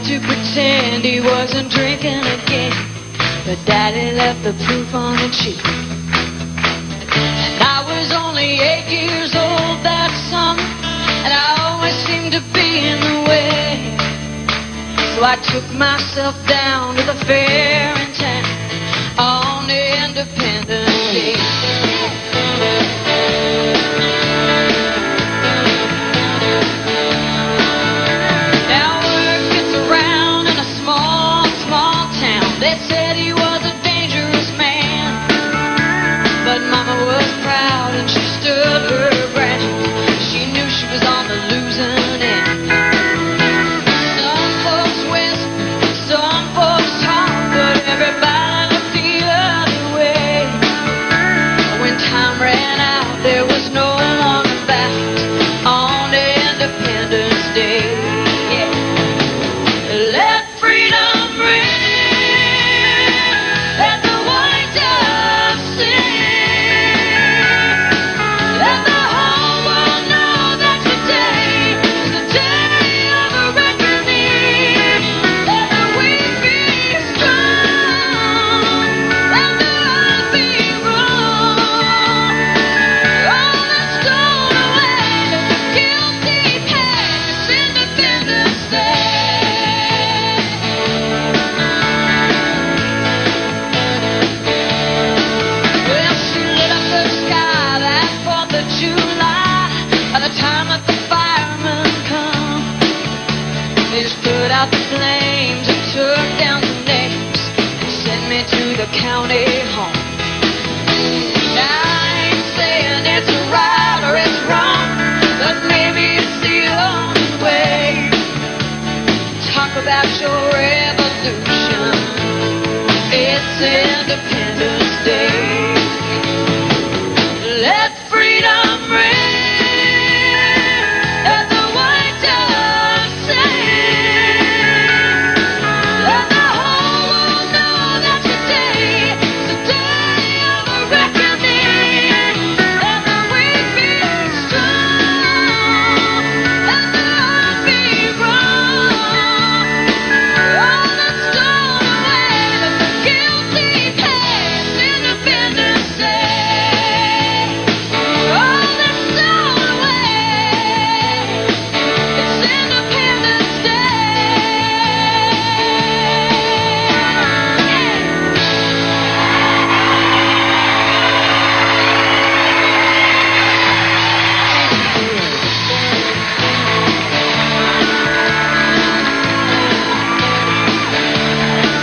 to pretend he wasn't drinking again, but Daddy left the proof on the cheek. And I was only 8 years old that summer, and I always seemed to be in the way. So I took myself down to the fair in town on Independence Day. They said he was a dangerous man, but Mama was proud and she stood her ground. She knew she was on the losing end. Some folks whispered, some folks talked, but everybody looked the other way. When time ran out, there was no longer back on Independence Day. Yeah. Let freedom ring. The flames and took down the names and sent me to the county home. Now I ain't saying it's right or it's wrong, but maybe it's the only way. Talk about your revolution. It's Independence Day. Let freedom ring.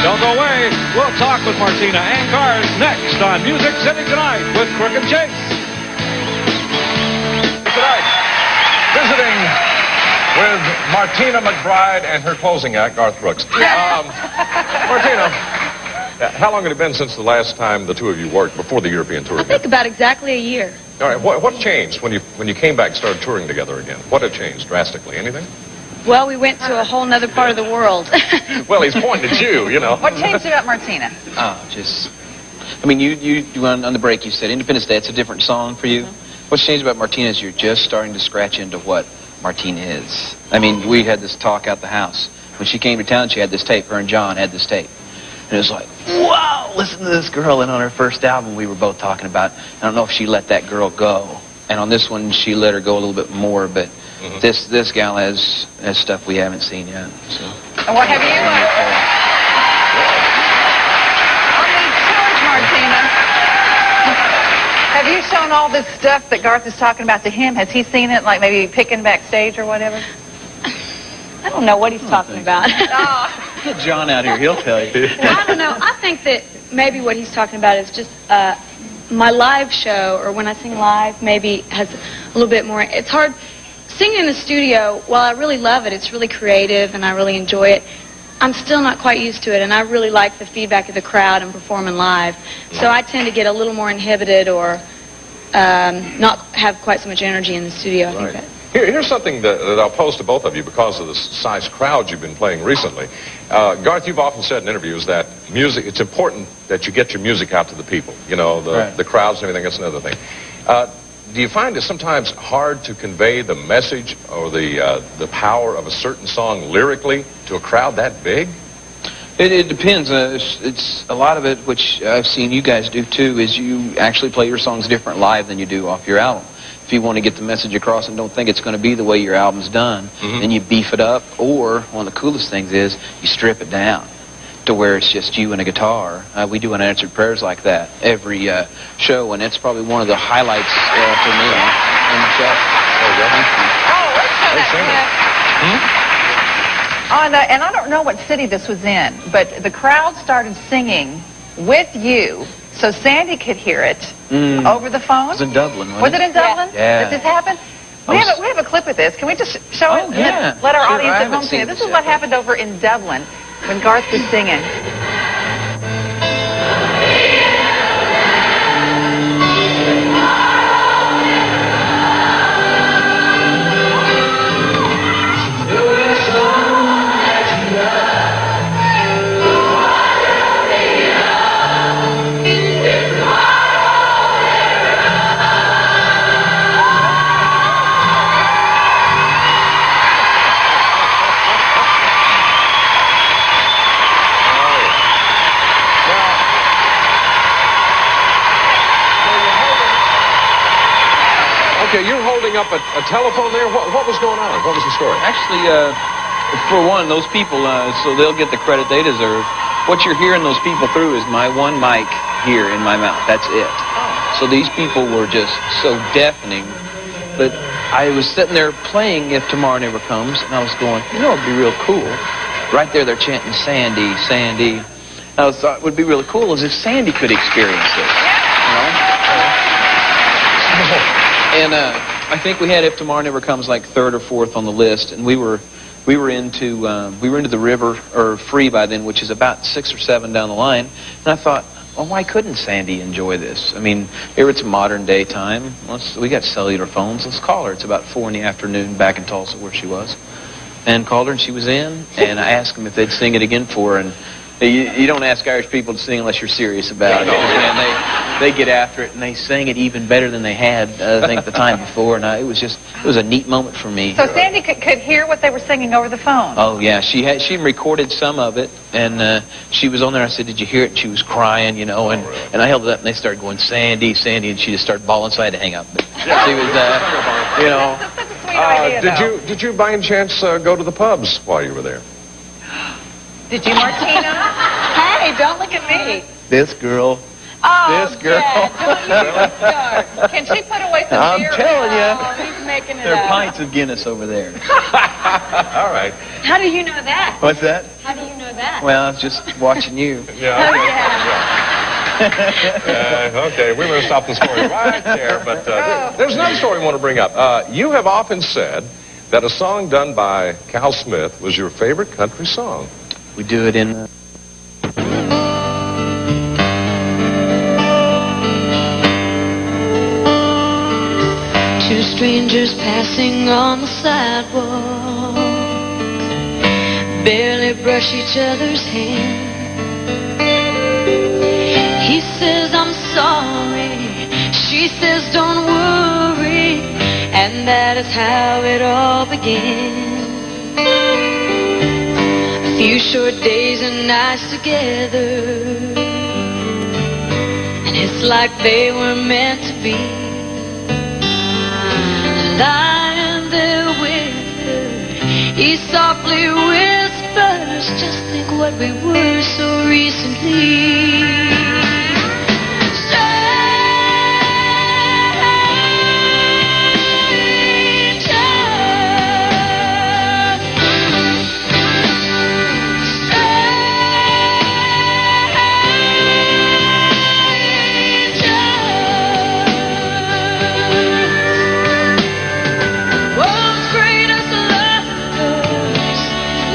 Don't go away. We'll talk with Martina and Cars next on Music City Tonight with Crook and Chase. Tonight, visiting with Martina McBride and her closing act, Garth Brooks. Martina, how long had it been since the last time the two of you worked before the European tour? I think about exactly a year. All right, what changed when you came back and started touring together again? What had changed drastically? Anything? Well, we went to a whole nother part of the world. Well, he's pointing at you, you know. What changed about Martina? Oh, just, I mean, you on the break, you said Independence Day, it's a different song for you. What's changed about Martina is you're just starting to scratch into what Martina is. I mean, we had this talk out the house. When she came to town, she had this tape. Her and John had this tape. And it was like, wow, listen to this girl. And on her first album, we were both talking about, I don't know if she let that girl go. And on this one, she let her go a little bit more, but this gal has stuff we haven't seen yet. So. And what have you on these tours, Martina? Have you shown all this stuff that Garth is talking about to him? Has he seen it, like maybe picking backstage or whatever? I don't know what he's talking about. Get John out here, he'll tell you. I don't know. I think that maybe what he's talking about is just my live show, or when I sing live, maybe has a little bit more. It's hard. Singing in the studio, while I really love it, it's really creative and I really enjoy it, I'm still not quite used to it, and I really like the feedback of the crowd and performing live. So I tend to get a little more inhibited or not have quite so much energy in the studio. I think that. Here's something that I'll pose to both of you because of the size crowd you've been playing recently. Garth, you've often said in interviews that music, it's important that you get your music out to the people. You know, the crowds and everything, that's another thing. do you find it sometimes hard to convey the message or the power of a certain song lyrically to a crowd that big? It depends. It's a lot of it, which I've seen you guys do too, is you actually play your songs different live than you do off your album. If you want to get the message across and don't think it's going to be the way your album's done, then you beef it up. Or one of the coolest things is you strip it down to where it's just you and a guitar. We do unanswered prayers like that every show, and it's probably one of the highlights for me in the show. Oh, let's show that. And I don't know what city this was in, but the crowd started singing with you so Sandy could hear it over the phone. It was in Dublin, wasn't Was it in Dublin? Yeah. Did this happen? We have a clip of this. Can we just show it? Yeah. Let our Sure, audience I at haven't home see seen it. This this is yet. what happened over in Dublin when Garth was singing. Okay, you're holding up a telephone there. What was going on? What was the story? Actually, for one, those people, so they'll get the credit they deserve. What you're hearing those people through is my one mic here in my mouth. That's it. So these people were just so deafening. But I was sitting there playing If Tomorrow Never Comes, and I was going, you know, it'd be real cool. Right there, they're chanting Sandy, Sandy. I thought what would be really cool is if Sandy could experience this. You know? And I think we had If Tomorrow Never Comes like third or fourth on the list, and we were into the river or free by then, which is about 6 or 7 down the line. And I thought, well, why couldn't Sandy enjoy this? I mean, here it's modern day time. We got cellular phones. Let's call her. It's about 4 in the afternoon back in Tulsa where she was, and called her, and she was in. And I asked them if they'd sing it again for her, and you don't ask Irish people to sing unless you're serious about it. Man, they get after it, and they sang it even better than they had, I think, the time before. And it was a neat moment for me. So Sandy could hear what they were singing over the phone. Oh yeah, she recorded some of it, and she was on there. I said, "Did you hear it?" And she was crying, you know, and I held it up, and they started going, "Sandy, Sandy," and she just started bawling. So I had to hang up. But she was, you know. That's such a sweet idea, Did you by any chance go to the pubs while you were there? Did you, Martina? Hey, don't look at me. This girl. Oh, This girl. Yeah, don't even start. Can she put away some I'm beer? telling you. Oh, he's making it There are up. pints of Guinness over there. All right. How do you know that? What's that? How do you know that? Well, I was just watching you. Yeah. Oh, Okay. yeah. Okay, we were going to stop the story right there, but there's another story I want to bring up. You have often said that a song done by Cal Smith was your favorite country song. We do it in... Two strangers passing on the sidewalk barely brush each other's hand. He says, "I'm sorry." She says, "Don't worry." And that is how it all began. A few short days and nights together, and it's like they were meant to be. Lying there with her, he softly whispers, "Just think what we were so recently."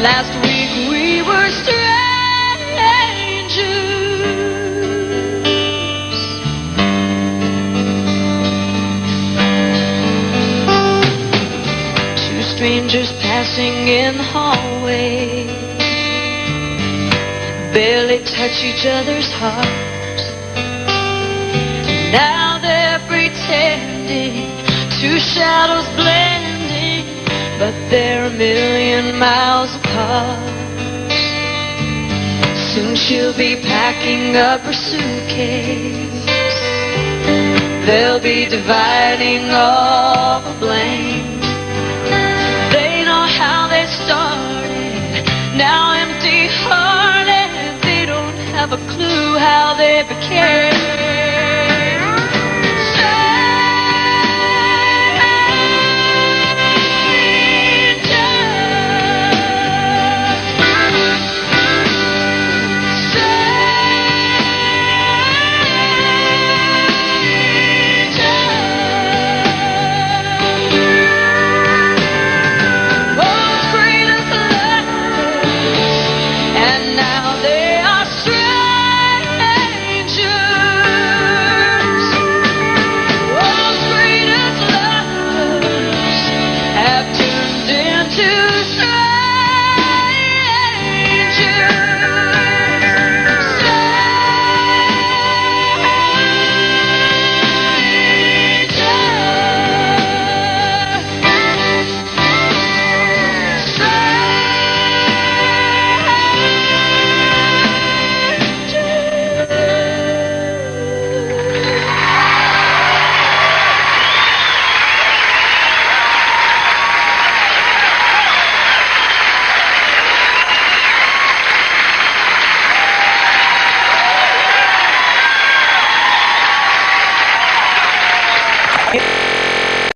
Last week we were strangers. Two strangers passing in the hallway, barely touch each other's hearts. Now they're pretending ending, two shadows blending, but they're a million miles apart. Soon she'll be packing up her suitcase. They'll be dividing all the blame. They know how they started, now empty-hearted. They don't have a clue how they became.